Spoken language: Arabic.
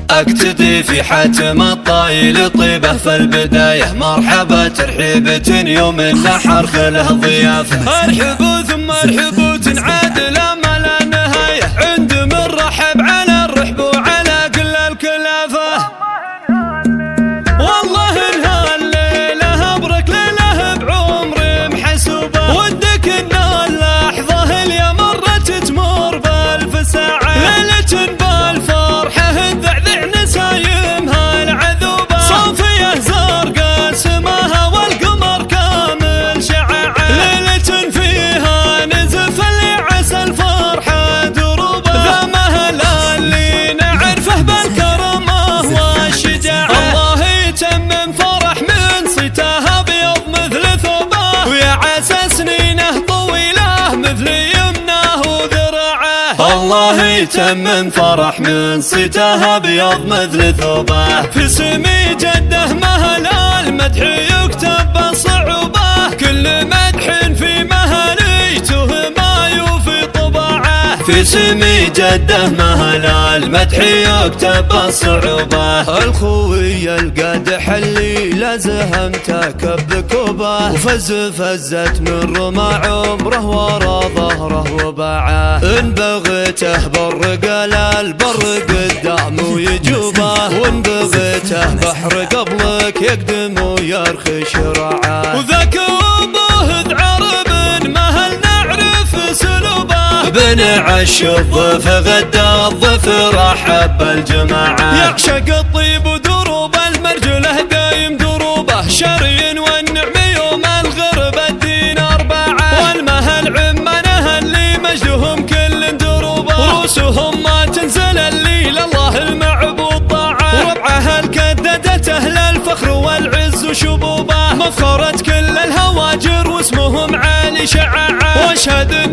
اقتدي في حاتم الطايل طيبه في البدايه، مرحبا ترحيبة يوم النحر خله ضيافه. ارحبوا ثم ارحبوا تنعاد لما لا نهايه، عند من رحب على الرحب وعلى كل الكلافه. والله انها الليله ابرك ليله بعمري محسوبه، ودك ان اللحظه اللي مرت تمر بالف ساعه، ليله بالفرحه تذعذع نسايمها العذوبه، صافيه زرقاء سماها والقمر كامل شعاعه، ليله فيها نزف اللي عسى الفرحه دروبه، ذا مهلا اللي نعرفه بالكرمه والشجاعه. الله يتمم فرح من صيتها بيض مثل ثوبه، ويا عسى سنينه طويله مثل يمنه وذراعه. الله يتمم فرح من صيتها بيض مثل ثوبه، في سمي جده مهلا المدح يكتب بصعوبه، كل مدح في مهنيته ما يوفي طباعه. في سمي جده مهلا المدح يكتب بصعوبه، الخوي القادح اللي لازهمته كب كوبه، وفزت من رمى عمره ورا ظهره وباعه، ان بغيته بالرقال البر قدام ويجوبه، وان بغيته بحر قبلك يقدم ويرخي شراعه، وذاك ابوه ذعرب مهل نعرف سلوبه، بن عش الضيف غدا الضيف رحب الجماعه، يعشق الطيب ودروب المرجله دايم دروبه، شري والنعم يوم الغرب الدين اربعه، والمهل عمانه اللي مجدهم كل دروبه، روسهم ما تنزل الليل الله المعبود طاعه، وربعه الكددت اهل الفخر والعز وشبوبه، مفخرة كل الهواجر واسمهم عالي شعاعه، واشهد